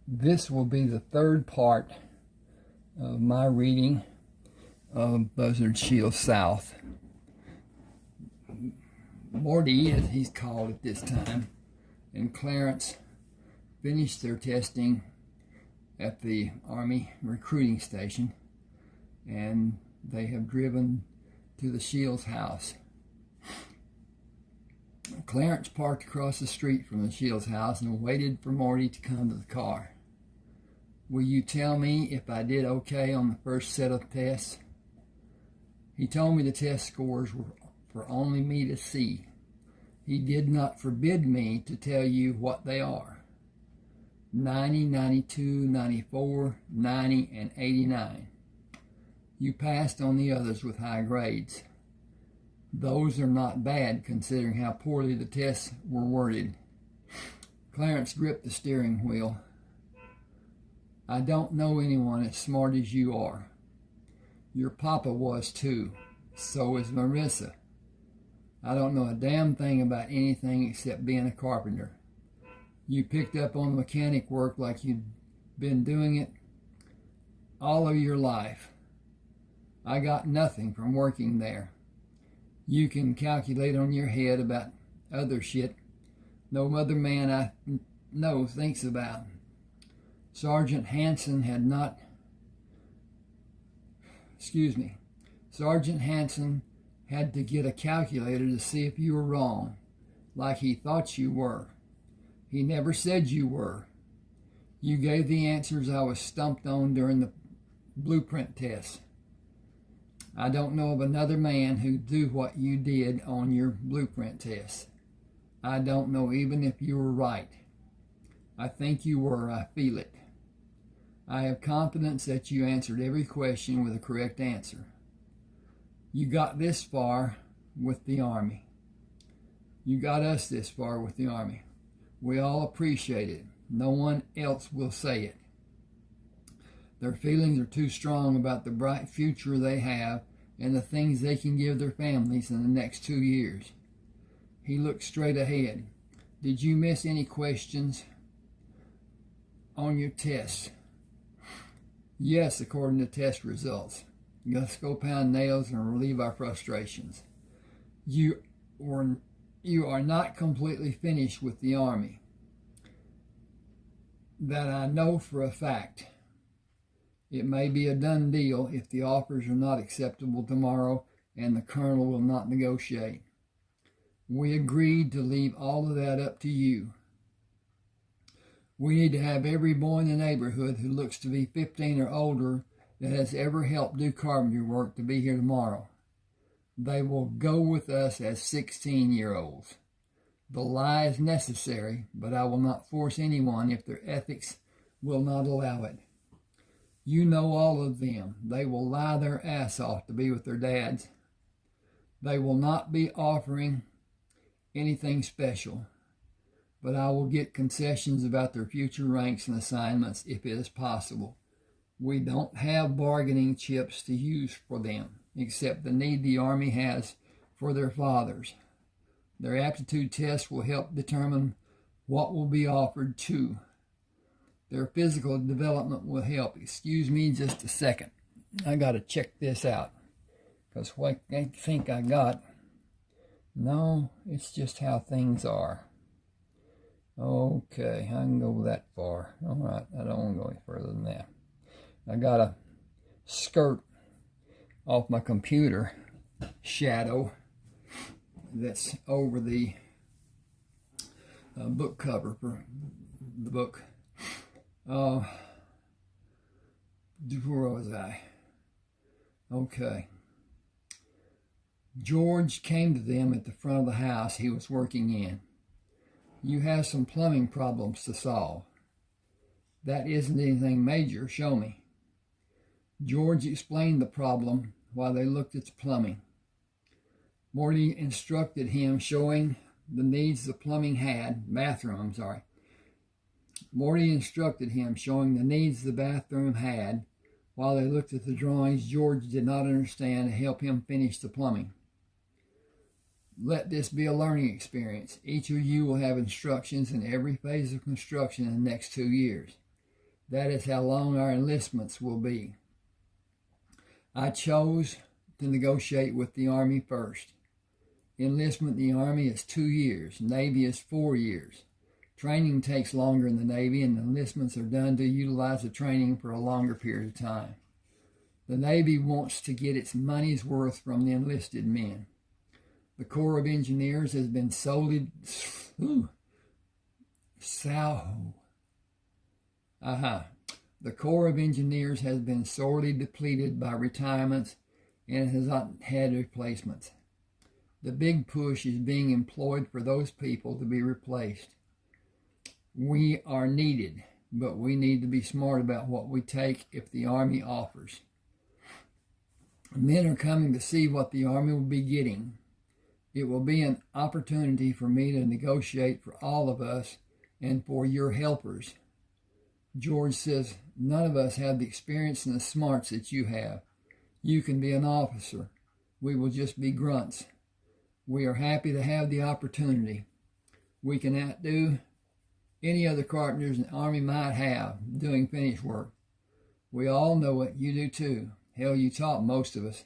This will be the third part of my reading of Buzzard Shields South. Morty, as he's called at this time, and Clarence finished their testing at the Army recruiting station, and they have driven to the Shields house. Clarence parked across the street from the Shields house and waited for Morty to come to the car. "Will you tell me if I did okay on the first set of tests?" He told me the test scores were for only me to see. He did not forbid me to tell you what they are. 90, 92, 94, 90, and 89. You passed on the others with high grades. Those are not bad considering how poorly the tests were worded. Clarence gripped the steering wheel. "I don't know anyone as smart as you are. Your papa was too. So is Marissa. I don't know a damn thing about anything except being a carpenter. You picked up on mechanic work like you'd been doing it all of your life. I got nothing from working there. You can calculate on your head about other shit no other man I know thinks about. Sergeant Hanson had to get a calculator to see if you were wrong, like he thought you were. He never said you were. You gave the answers I was stumped on during the blueprint test. I don't know of another man who'd do what you did on your blueprint test. I don't know even if you were right. I think you were. I feel it. I have confidence that you answered every question with a correct answer. You got this far with the Army. You got us this far with the Army. We all appreciate it. No one else will say it. Their feelings are too strong about the bright future they have and the things they can give their families in the next 2 years." He looked straight ahead. "Did you miss any questions on your tests?" "Yes, according to test results. Let's go pound nails and relieve our frustrations. You are not completely finished with the Army. That I know for a fact. It may be a done deal if the offers are not acceptable tomorrow and the colonel will not negotiate. We agreed to leave all of that up to you. We need to have every boy in the neighborhood who looks to be 15 or older that has ever helped do carpentry work to be here tomorrow. They will go with us as 16-year-olds. The lie is necessary, but I will not force anyone if their ethics will not allow it. You know all of them. They will lie their ass off to be with their dads. They will not be offering anything special, but I will get concessions about their future ranks and assignments if it is possible. We don't have bargaining chips to use for them, except the need the Army has for their fathers. Their aptitude tests will help determine what will be offered too. Their physical development will help. Excuse me just a second. I got to check this out. Because what I think I got, no, it's just how things are. Okay, I can go that far. All right, I don't want to go any further than that. I got a skirt off my computer shadow that's over the book cover for the book. Where was I? Okay. George came to them at the front of the house he was working in. "You have some plumbing problems to solve." "That isn't anything major. Show me." George explained the problem while they looked at the plumbing. Morty instructed him, showing the needs the plumbing had, bathroom, Morty instructed him, showing the needs the bathroom had, while they looked at the drawings George did not understand to help him finish the plumbing. Let this be a learning experience. Each of you will have instructions in every phase of construction in the next 2 years. That is how long our enlistments will be. I chose to negotiate with the Army first. Enlistment in the Army is 2 years. Navy is 4 years. Training takes longer in the Navy, and enlistments are done to utilize the training for a longer period of time. The Navy wants to get its money's worth from the enlisted men. The Corps of Engineers has been sorely depleted by retirements and has not had replacements. The big push is being employed for those people to be replaced. We are needed, but we need to be smart about what we take if the Army offers. Men are coming to see what the Army will be getting. It will be an opportunity for me to negotiate for all of us and for your helpers. George says, none of us have the experience and the smarts that you have. You can be an officer. We will just be grunts. We are happy to have the opportunity. We can outdo any other carpenters the Army might have doing finish work. We all know it. You do too. Hell, you taught most of us.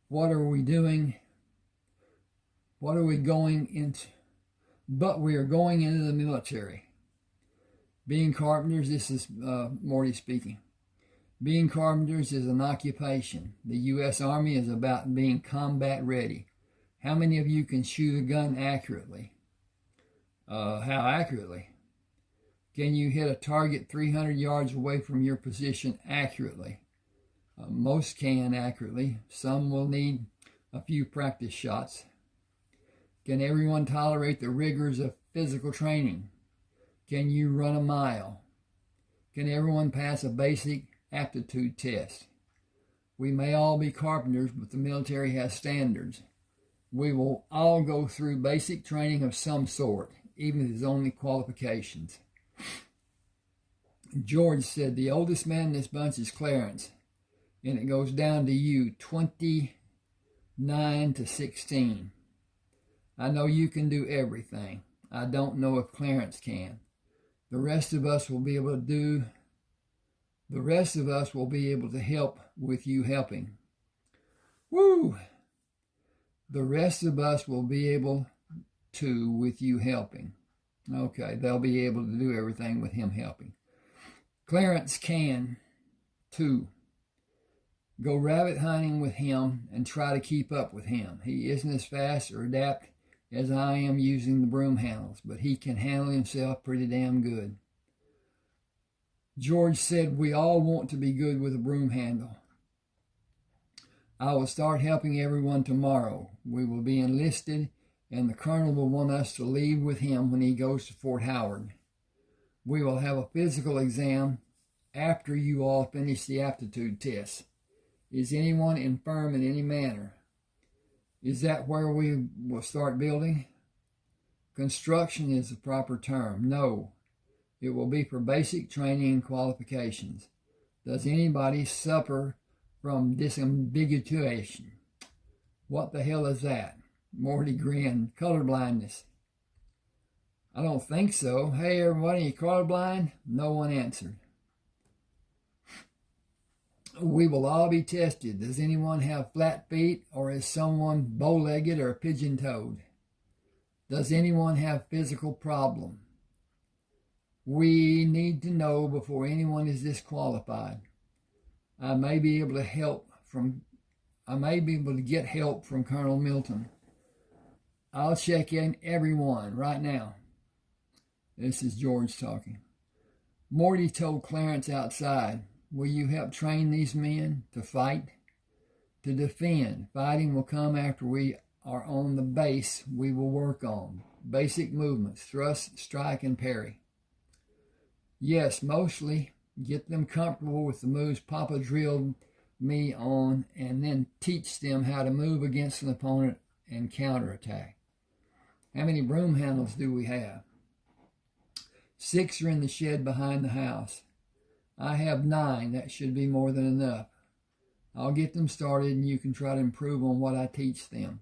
What are we doing? What are we going into? But we are going into the military. Being carpenters, this is Morty speaking. Being carpenters is an occupation. The U.S. Army is about being combat ready. How many of you can shoot a gun accurately? How accurately? Can you hit a target 300 yards away from your position accurately? Most can accurately. Some will need a few practice shots. Can everyone tolerate the rigors of physical training? Can you run a mile? Can everyone pass a basic aptitude test? We may all be carpenters, but the military has standards. We will all go through basic training of some sort, even if it's only qualifications. George said, the oldest man in this bunch is Clarence, and it goes down to you, 29 to 16. I know you can do everything. I don't know if Clarence can. The rest of us will be able to help with you helping. Woo! The rest of us will be able to with you helping. Okay, they'll be able to do everything with him helping. Clarence can, too. Go rabbit hunting with him and try to keep up with him. He isn't as fast or adept as I am using the broom handles, but he can handle himself pretty damn good. George said, we all want to be good with a broom handle. I will start helping everyone tomorrow. We will be enlisted, and the colonel will want us to leave with him when he goes to Fort Howard. We will have a physical exam after you all finish the aptitude test. Is anyone infirm in any manner? Is that where we will start building? Construction is the proper term. No, it will be for basic training and qualifications. Does anybody suffer from disambiguation? What the hell is that? Morty grinned. Colorblindness. I don't think so. Hey, everybody, you colorblind? No one answered. We will all be tested. Does anyone have flat feet, or is someone bow-legged or pigeon-toed? Does anyone have physical problem? We need to know before anyone is disqualified. I may be able to get help from Colonel Milton. I'll check in everyone right now. This is George talking. Morty told Clarence outside, will you help train these men to fight? To defend. Fighting will come after we are on the base we will work on. Basic movements, thrust, strike, and parry. Yes, mostly. Get them comfortable with the moves Papa drilled me on, and then teach them how to move against an opponent and counterattack. How many broom handles do we have? 6 are in the shed behind the house. I have 9. That should be more than enough. I'll get them started, and you can try to improve on what I teach them.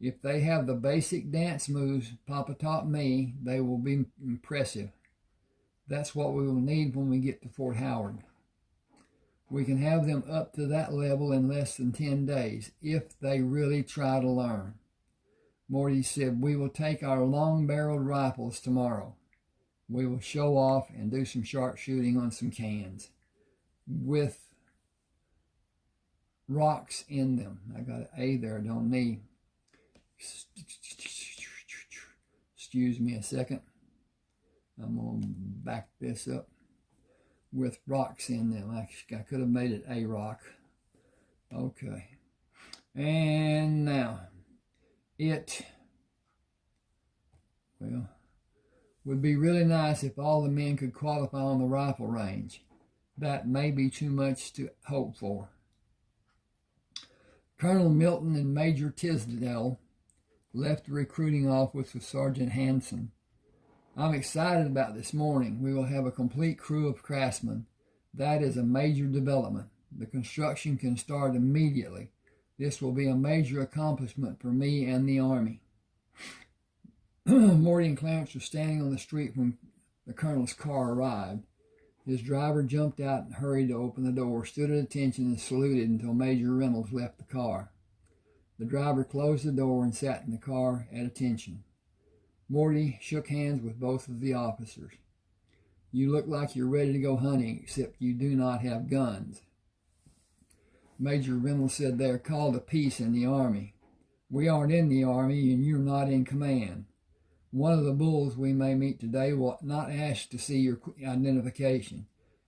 If they have the basic dance moves Papa taught me, they will be impressive. That's what we will need when we get to Fort Howard. We can have them up to that level in less than 10 days if they really try to learn. Morty said, we will take our long-barreled rifles tomorrow. We will show off and do some sharpshooting on some cans with rocks in them. I got an A there, don't need. Excuse me a second. I'm going to back this up. With rocks in them. I could have made it a rock. Okay. And now, would be really nice if all the men could qualify on the rifle range. That may be too much to hope for. Colonel Milton and Major Tisdale left the recruiting office with Sergeant Hanson. I'm excited about this morning. We will have a complete crew of craftsmen. That is a major development. The construction can start immediately. This will be a major accomplishment for me and the Army. Morty and Clarence were standing on the street when the colonel's car arrived. His driver jumped out and hurried to open the door, stood at attention and saluted until Major Reynolds left the car. The driver closed the door and sat in the car at attention. Morty shook hands with both of the officers. You look like you're ready to go hunting, except you do not have guns. Major Reynolds said they are called a peace in the Army. We aren't in the Army and you're not in command. One of the bulls we may meet today will not ask to see your identification.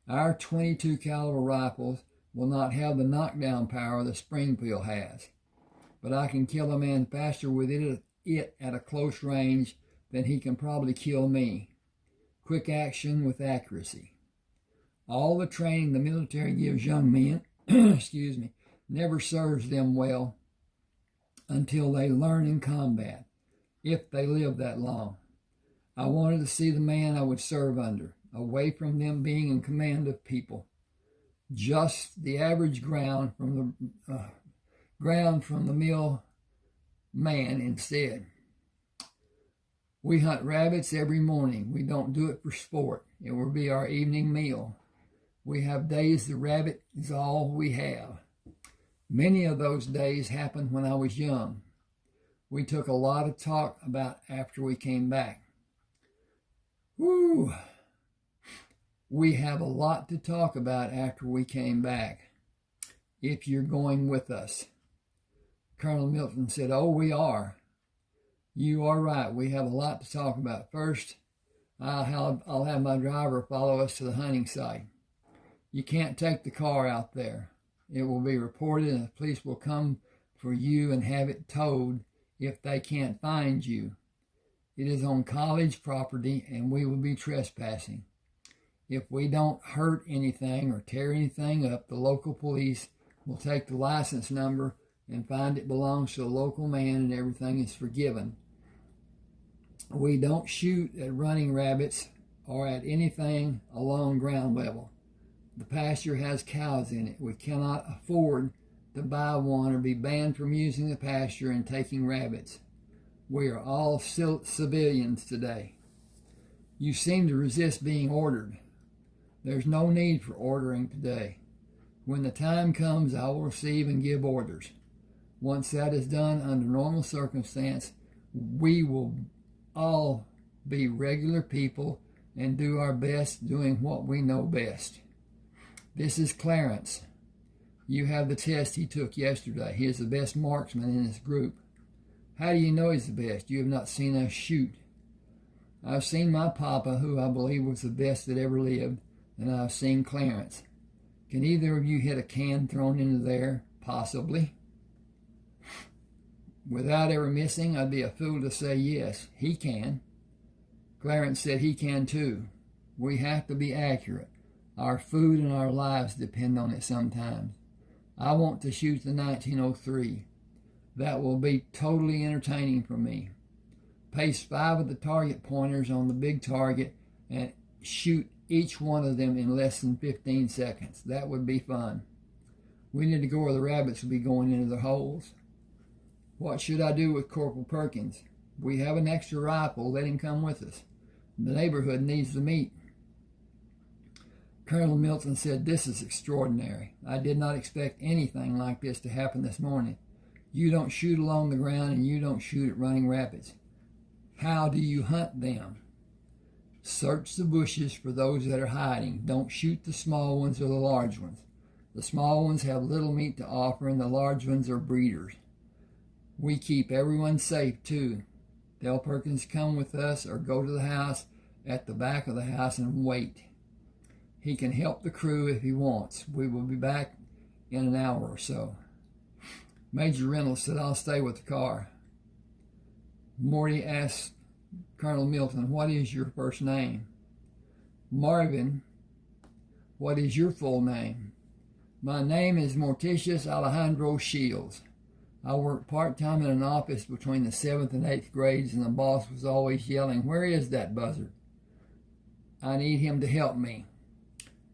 Our .22 caliber rifles will not have the knockdown power the Springfield has. But I can kill a man faster with it at a close range then he can probably kill me. Quick action with accuracy. All the training the military gives young men, never serves them well until they learn in combat, if they live that long. I wanted to see the man I would serve under, away from them being in command of people. Just the average ground from the mill man instead. We hunt rabbits every morning. We don't do it for sport. It will be our evening meal. We have days the rabbit is all we have. Many of those days happened when I was young. We took a lot of talk about after we came back. Woo! We have a lot to talk about after we came back, if you're going with us. Colonel Milton said, oh, we are. You are right. We have a lot to talk about. First, I'll have my driver follow us to the hunting site. You can't take the car out there. It will be reported and the police will come for you and have it towed if they can't find you. It is on college property and we will be trespassing. If we don't hurt anything or tear anything up, the local police will take the license number and find it belongs to a local man and everything is forgiven. We don't shoot at running rabbits or at anything along ground level. The pasture has cows in it. We cannot afford to buy one or be banned from using the pasture and taking rabbits. We are all civilians today. You seem to resist being ordered. There's no need for ordering today. When the time comes, I will receive and give orders. Once that is done under normal circumstance, we will all be regular people and do our best doing what we know best. This is Clarence. You have the test he took yesterday. He is the best marksman in his group. How do you know he's the best? You have not seen us shoot. I've seen my papa, who I believe was the best that ever lived, and I've seen Clarence. Can either of you hit a can thrown into there? Possibly. Without ever missing, I'd be a fool to say yes, he can. Clarence said he can too. We have to be accurate. Our food and our lives depend on it sometimes. I want to shoot the 1903. That will be totally entertaining for me. Paste 5 of the target pointers on the big target and shoot each one of them in less than 15 seconds. That would be fun. We need to go where the rabbits will be going into the holes. What should I do with Corporal Perkins? We have an extra rifle. Let him come with us. The neighborhood needs the meat. Colonel Milton said, "This is extraordinary. I did not expect anything like this to happen this morning. You don't shoot along the ground and you don't shoot at running rapids. How do you hunt them?" "Search the bushes for those that are hiding. Don't shoot the small ones or the large ones. The small ones have little meat to offer and the large ones are breeders. We keep everyone safe too. Tell Perkins to come with us or go to the house at the back of the house and wait. He can help the crew if he wants. We will be back in an hour or so." Major Reynolds said, "I'll stay with the car." Morty asked Colonel Milton, "What is your first name?" "Marvin." "What is your full name?" "My name is Morticius Alajandro Shields. I work part-time in an office between the 7th and 8th grades, and the boss was always yelling, 'Where is that buzzard? I need him to help me.'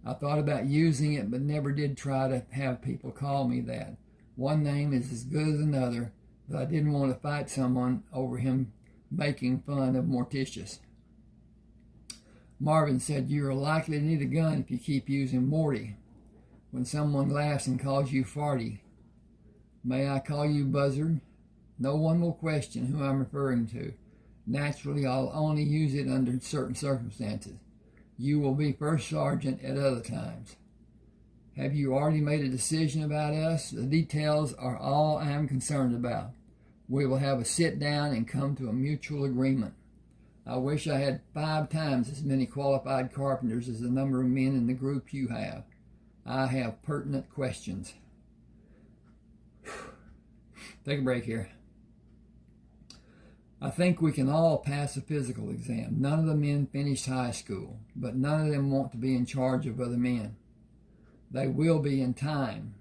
I thought about using it, but never did try to have people call me that. One name is as good as another, but I didn't want to fight someone over him making fun of Morticius." Marvin said, "You're likely to need a gun if you keep using Morty. When someone laughs and calls you Farty, may I call you Buzzard? No one will question who I'm referring to. Naturally, I'll only use it under certain circumstances. You will be first sergeant at other times. Have you already made a decision about us? The details are all I am concerned about. We will have a sit down and come to a mutual agreement. I wish I had 5 times as many qualified carpenters as the number of men in the group you have. I have pertinent questions." Take a break here. "I think we can all pass a physical exam. None of the men finished high school, but none of them want to be in charge of other men. They will be in time.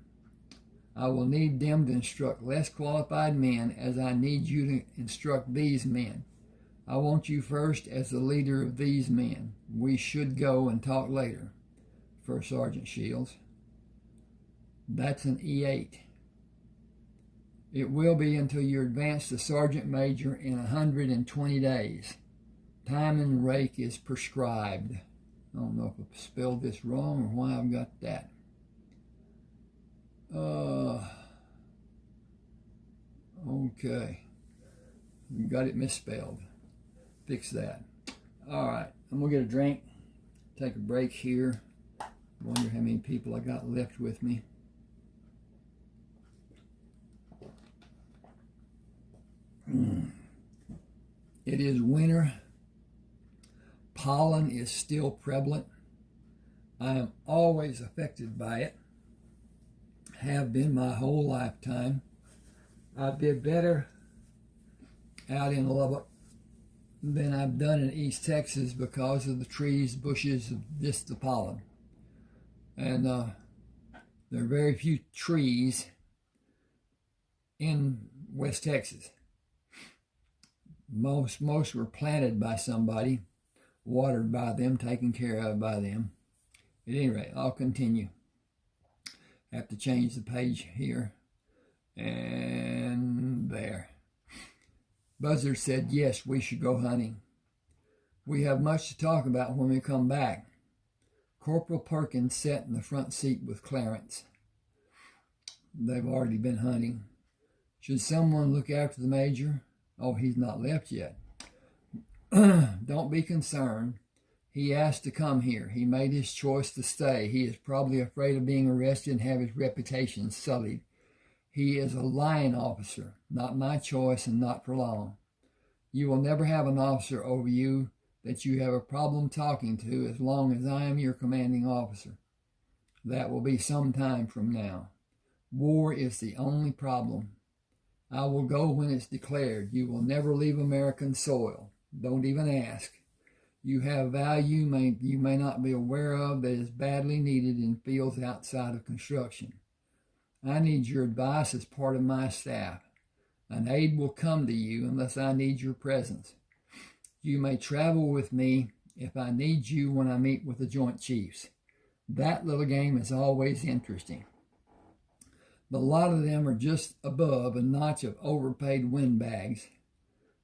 I will need them to instruct less qualified men as I need you to instruct these men. I want you first as the leader of these men. We should go and talk later, First Sergeant Shields." "That's an E8. "It will be until you're advanced to Sergeant Major in 120 days. Time in the rake is prescribed." I don't know if I spelled this wrong or why I've got that. Okay. You got it misspelled. Fix that. All right. I'm going to get a drink. Take a break here. Wonder how many people I got left with me. It is winter. Pollen is still prevalent. I am always affected by it. Have been my whole lifetime. I did better out in Lubbock than I've done in East Texas because of the trees, bushes, of just the pollen. And there are very few trees in West Texas. Most were planted by somebody, watered by them, taken care of by them. At any rate, I'll continue. Have to change the page here. And there. Buzzard said, yes, we should go hunting. We have much to talk about when we come back. Corporal Perkins sat in the front seat with Clarence. They've already been hunting. Should someone look after the major? Oh, he's not left yet. Don't be concerned. He asked to come here. He made his choice to stay. He is probably afraid of being arrested and have his reputation sullied. He is a line officer, not my choice and not for long. You will never have an officer over you that you have a problem talking to as long as I am your commanding officer. That will be some time from now. War is the only problem. I will go when it's declared. You will never leave American soil. Don't even ask. You have value you may not be aware of that is badly needed in fields outside of construction. I need your advice as part of my staff. An aide will come to you unless I need your presence. You may travel with me if I need you when I meet with the Joint Chiefs. That little game is always interesting. But a lot of them are just above a notch of overpaid windbags,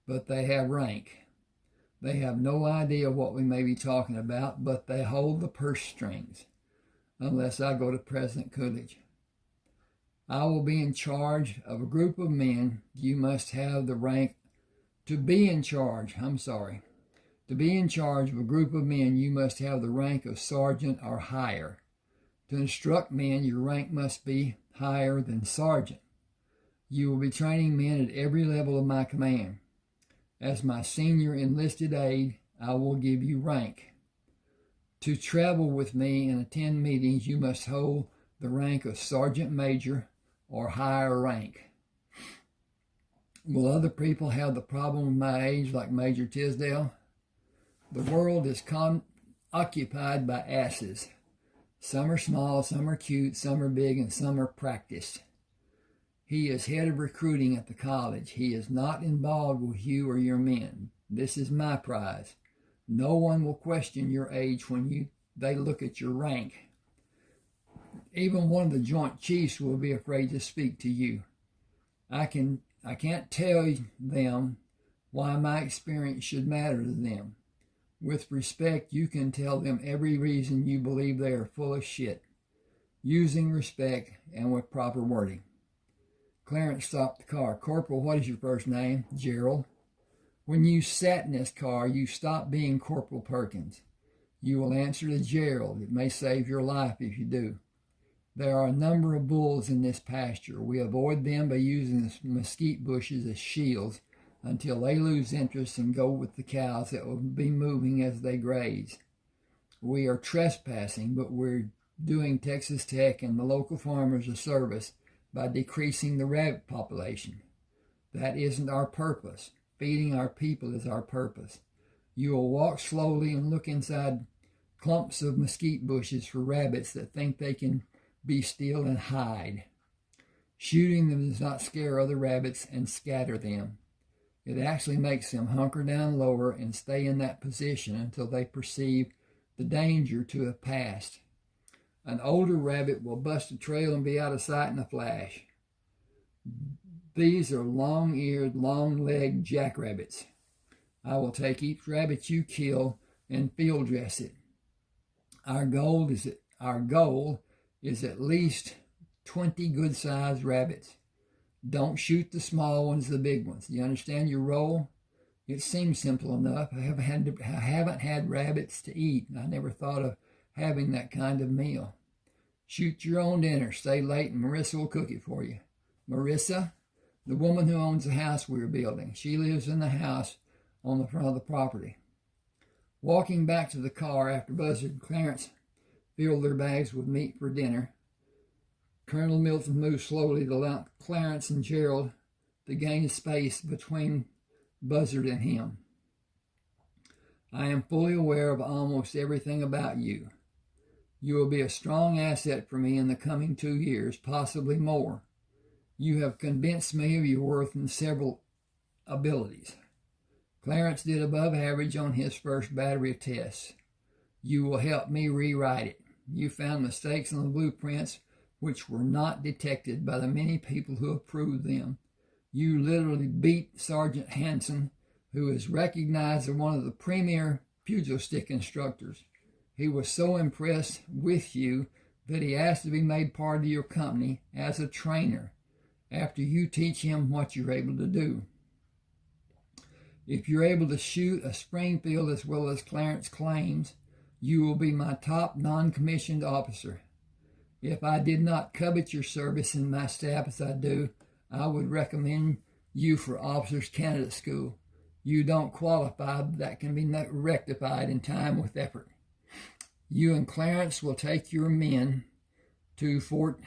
but they have rank. They have no idea what we may be talking about, but they hold the purse strings. unless I go to President Coolidge. I will be in charge of a group of men. You must have the rank to be in charge. To be in charge of a group of men, you must have the rank of sergeant or higher. To instruct men, your rank must be higher than sergeant. You will be training men at every level of my command. As my senior enlisted aide, I will give you rank. To travel with me and attend meetings, you must hold the rank of sergeant major or higher rank. Will other people have the problem of my age like Major Tisdale? The world is occupied by asses. Some are small, some are cute, some are big, and some are practiced. He is head of recruiting at the college. He is not involved with you or your men. This is my prize. No one will question your age when they look at your rank. Even one of the Joint Chiefs will be afraid to speak to you. I can't tell them why my experience should matter to them. With respect, you can tell them every reason you believe they are full of shit, using respect and with proper wording. Clarence stopped the car. Corporal, what is your first name? Gerald. When you sat in this car, you stopped being Corporal Perkins. You will answer to Gerald. It may save your life if you do. There are a number of bulls in this pasture. We avoid them by using the mesquite bushes as shields until they lose interest and go with the cows that will be moving as they graze. We are trespassing, but we're doing Texas Tech and the local farmers a service by decreasing the rabbit population. That isn't our purpose. Feeding our people is our purpose. You will walk slowly and look inside clumps of mesquite bushes for rabbits that think they can be still and hide. Shooting them does not scare other rabbits and scatter them. It actually makes them hunker down lower and stay in that position until they perceive the danger to have passed. An older rabbit will bust a trail and be out of sight in a flash. These are long-eared, long-legged jackrabbits. I will take each rabbit you kill and field dress it. Our goal is at least 20 good-sized rabbits. Don't shoot the small ones, the big ones. You understand your role? It seems simple enough. I haven't had rabbits to eat. I never thought of having that kind of meal. Shoot your own dinner. Stay late and Marissa will cook it for you. Marissa? The woman who owns the house we are building. She lives in the house on the front of the property. Walking back to the car after Buzzard and Clarence filled their bags with meat for dinner, Colonel Milton moved slowly to allow Clarence and Gerald to gain space between Buzzard and him. I am fully aware of almost everything about you. You will be a strong asset for me in the coming 2 years, possibly more. You have convinced me of your worth in several abilities. Clarence did above average on his first battery of tests. You will help me rewrite it. You found mistakes in the blueprints which were not detected by the many people who approved them. You literally beat Sergeant Hanson, who is recognized as one of the premier pugil stick instructors. He was so impressed with you that he asked to be made part of your company as a trainer after you teach him what you're able to do. If you're able to shoot a Springfield as well as Clarence claims, you will be my top non-commissioned officer. If I did not covet your service in my staff as I do, I would recommend you for Officers Candidate School. You don't qualify, but that can be rectified in time with effort. You and Clarence will take your men to Fort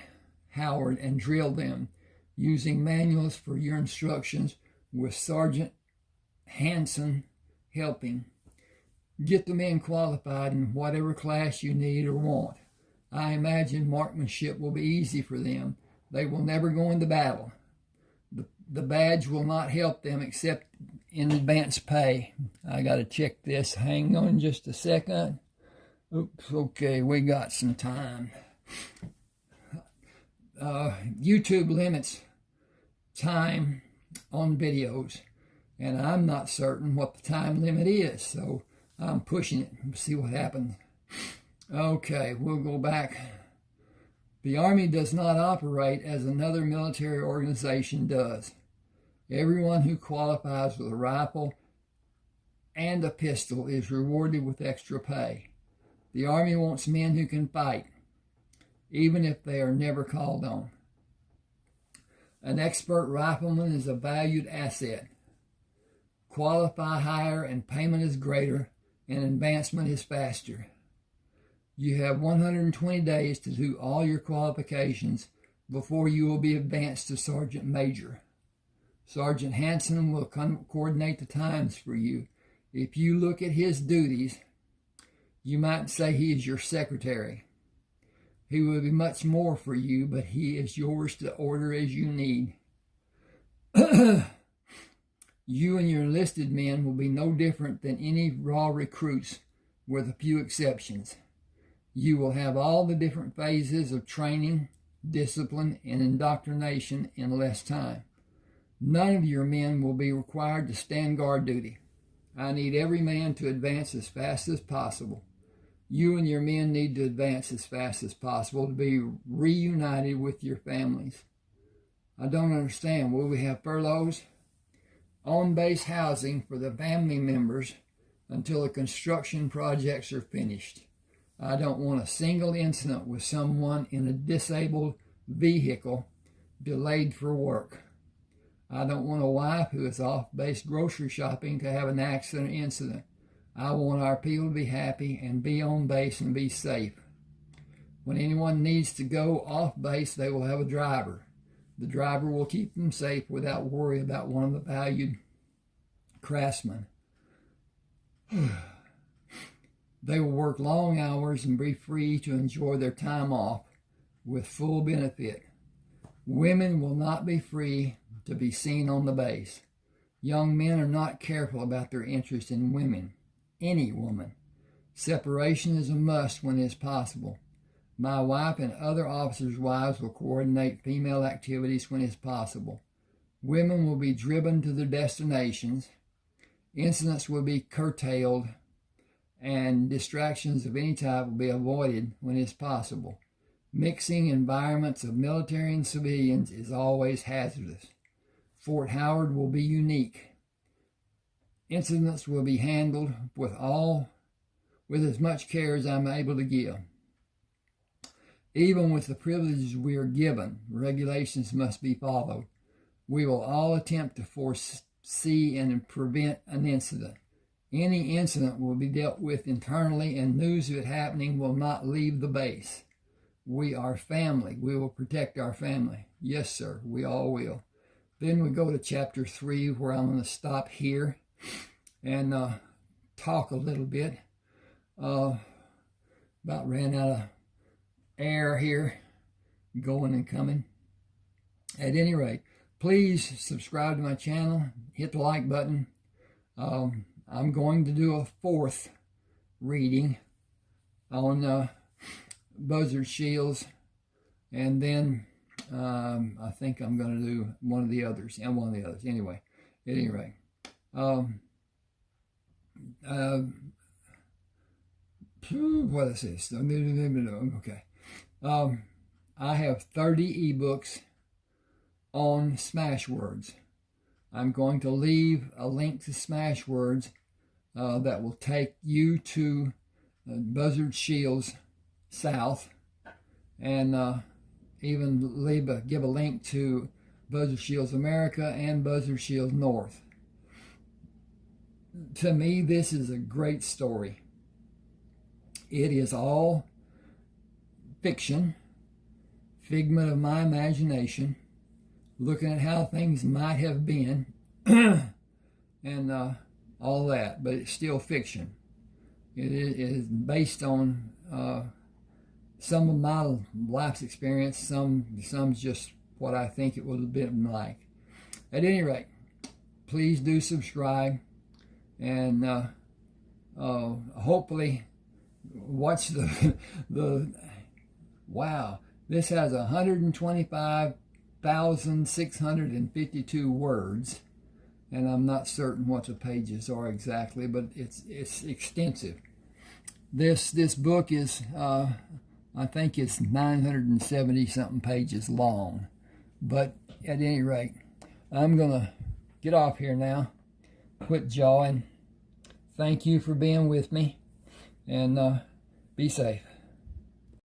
Howard and drill them, using manuals for your instructions with Sergeant Hanson helping. Get the men qualified in whatever class you need or want. I imagine marksmanship will be easy for them. They will never go into battle. The badge will not help them except in advance pay. I got to check this. Hang on just a second. Oops, okay, we got some time. YouTube limits time on videos, and I'm not certain what the time limit is, so I'm pushing it. See what happens. Okay, we'll go back. The Army does not operate as another military organization does. Everyone who qualifies with a rifle and a pistol is rewarded with extra pay. The Army wants men who can fight, even if they are never called on. An expert rifleman is a valued asset. Qualify higher and payment is greater and advancement is faster. You have 120 days to do all your qualifications before you will be advanced to Sergeant Major. Sergeant Hanson will coordinate the times for you. If you look at his duties, you might say he is your secretary. He will be much more for you, but he is yours to order as you need. You and your enlisted men will be no different than any raw recruits, with a few exceptions. You will have all the different phases of training, discipline, and indoctrination in less time. None of your men will be required to stand guard duty. I need every man to advance as fast as possible. You and your men need to advance as fast as possible to be reunited with your families. I don't understand. Will we have furloughs? On-base housing for the family members until the construction projects are finished. I don't want a single incident with someone in a disabled vehicle delayed for work. I don't want a wife who is off-base grocery shopping to have an accident or incident. I want our people to be happy and be on base and be safe. When anyone needs to go off base, they will have a driver. The driver will keep them safe without worry about one of the valued craftsmen. They will work long hours and be free to enjoy their time off with full benefit. Women will not be free to be seen on the base. Young men are not careful about their interest in women, any woman. Separation is a must when it is possible. My wife and other officers' wives will coordinate female activities when it is possible. Women will be driven to their destinations. Incidents will be curtailed, and distractions of any type will be avoided when it is possible. Mixing environments of military and civilians is always hazardous. Fort Howard will be unique. Incidents will be handled with as much care as I'm able to give. Even with the privileges we are given, regulations must be followed. We will all attempt to foresee and prevent an incident. Any incident will be dealt with internally, and news of it happening will not leave the base. We are family. We will protect our family. Yes, sir, we all will. Then we go to chapter 3, where I'm going to stop here and talk a little bit. About ran out of air here, going and coming. At any rate, please subscribe to my channel, hit the like button. I'm going to do a 4th reading on Buzzard Shields, and then I think I'm going to do one of the others. Anyway, at any rate, what is this? Okay. I have 30 ebooks on Smashwords. I'm going to leave a link to Smashwords that will take you to Buzzard Shields South, and even give a link to Buzzard Shields America and Buzzard Shields North. To me, this is a great story. It is all fiction, figment of my imagination, looking at how things might have been, and all that, but it's still fiction. It is based on some of my life's experience, some's just what I think it would have been like. At any rate, please do subscribe, and hopefully watch the wow, this has 125,652 words, and I'm not certain what the pages are exactly, but it's extensive. This book is, I think it's 970 something pages long. But at any rate, I'm going to get off here now, quit jawing. Thank you for being with me, and be safe.